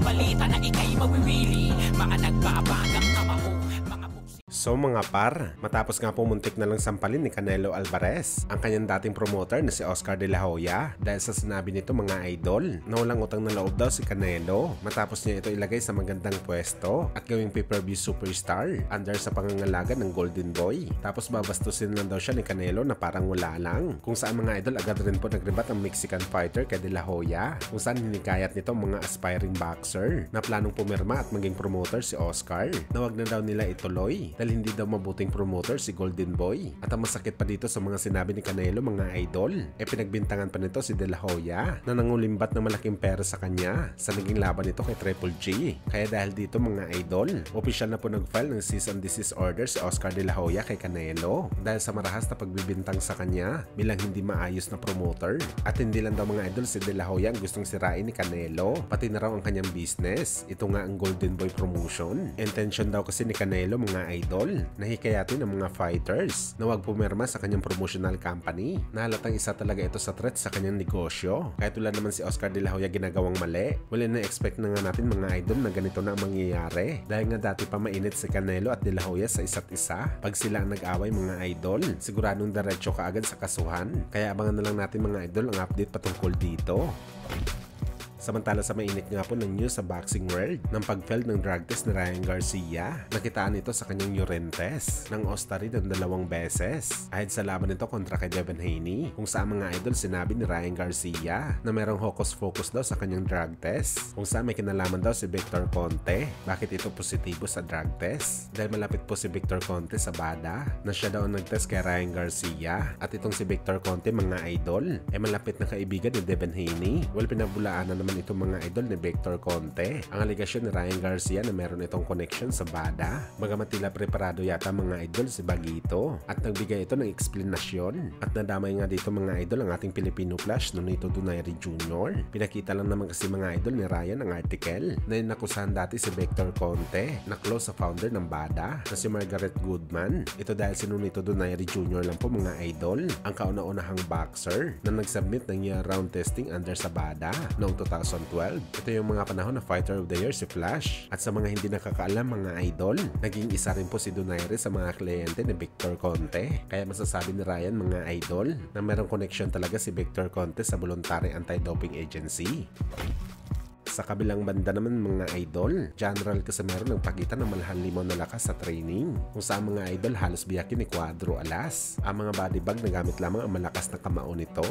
balita na ikay mawiwili. Mga nagbabagang kamao, mga So mga par, matapos nga pumuntik na lang sampalin ni Canelo Alvarez ang kanyang dating promoter na si Oscar De La Hoya dahil sa sinabi nito mga idol na walang utang na loob daw si Canelo matapos niya ito ilagay sa magandang pwesto at gawing pay-per-view superstar under sa pangangalaga ng Golden Boy. Tapos babastusin lang daw siya ni Canelo na parang wala lang, kung saan mga idol agad rin po nagrebat ang Mexican fighter kay De La Hoya, kung saan hinikayat nito mga aspiring boxer na planong pumirma at maging promoter si Oscar na wag na daw nila ituloy dahil hindi daw mabuting promoter si Golden Boy. At ang masakit pa dito sa mga sinabi ni Canelo mga idol, pinagbintangan pa nito si De La Hoya na nangulimbat ng malaking pera sa kanya sa naging laban nito kay Triple G. Kaya dahil dito mga idol, opisyal na po nag-file ng cease and desist order si Oscar De La Hoya kay Canelo dahil sa marahas na pagbibintang sa kanya bilang hindi maayos na promoter. At hindi lang daw mga idol si De La Hoya ang gustong sirain ni Canelo, pati na raw ang kanyang business. Ito nga ang Golden Boy Promotion. Intention daw kasi ni Canelo mga idol na hikayatin ng mga fighters na wag pumirma sa kanyang promotional company. Nahalatang isa talaga ito sa threat sa kanyang negosyo. Kahit wala naman si Oscar De La Hoya ginagawang mali, wala na expect na nga natin mga idol na ganito na ang mangyayari. Dahil nga dati pa mainit si Canelo at De La Hoya sa isa't isa. Pag sila ang nag-away mga idol, siguradong diretso kaagad sa kasuhan. Kaya abangan na lang natin mga idol ang update patungkol dito. Samantala sa mainit nga po ng news sa boxing world ng pag-failed ng drug test ni Ryan Garcia, nakitaan ito sa kanyang urine test ng Ostari ng 2 beses ahead sa laban nito kontra kay Devin Haney, kung saan mga idol sinabi ni Ryan Garcia na merong hocus-focus daw sa kanyang drug test, kung saan may kinalaman daw si Victor Conte. Bakit ito positibo sa drug test? Dahil malapit po si Victor Conte sa BADA na siya daw ang nag-test kay Ryan Garcia, at itong si Victor Conte mga idol malapit na kaibigan ni Devin Haney. Well, pinabulaan na naman itong mga idol ni Victor Conte ang aligasyon ni Ryan Garcia na meron itong connection sa BADA. Bagamat tila preparado yata mga idol si Bagito at nagbigay ito ng eksplanasyon. At nadamay nga dito mga idol ang ating Filipino Flash Nonito Donaire Jr. Pinakita lang naman kasi mga idol ni Ryan ang article na inakusahan dati si Victor Conte na close sa founder ng BADA na si Margaret Goodman. Ito dahil si Nonito Donaire Jr. lang po mga idol ang kauna-unahang boxer na nag-submit ng year-round testing under sa BADA noong 2012. Ito yung mga panahon na Fighter of the Year si Flash. At sa mga hindi nakakaalam mga idol, naging isa rin po si Donaire sa mga kliyente ni Victor Conte. Kaya masasabi ni Ryan mga idol na merong connection talaga si Victor Conte sa Voluntary Anti-Doping Agency. Sa kabilang banda naman mga idol, General Casimero nagpakita ng malahal limaw na lakas sa training, kung saan mga idol halos biyakin ni Cuadro Alas. Ang mga body bag na gamit lamang ang malakas na kamao nito.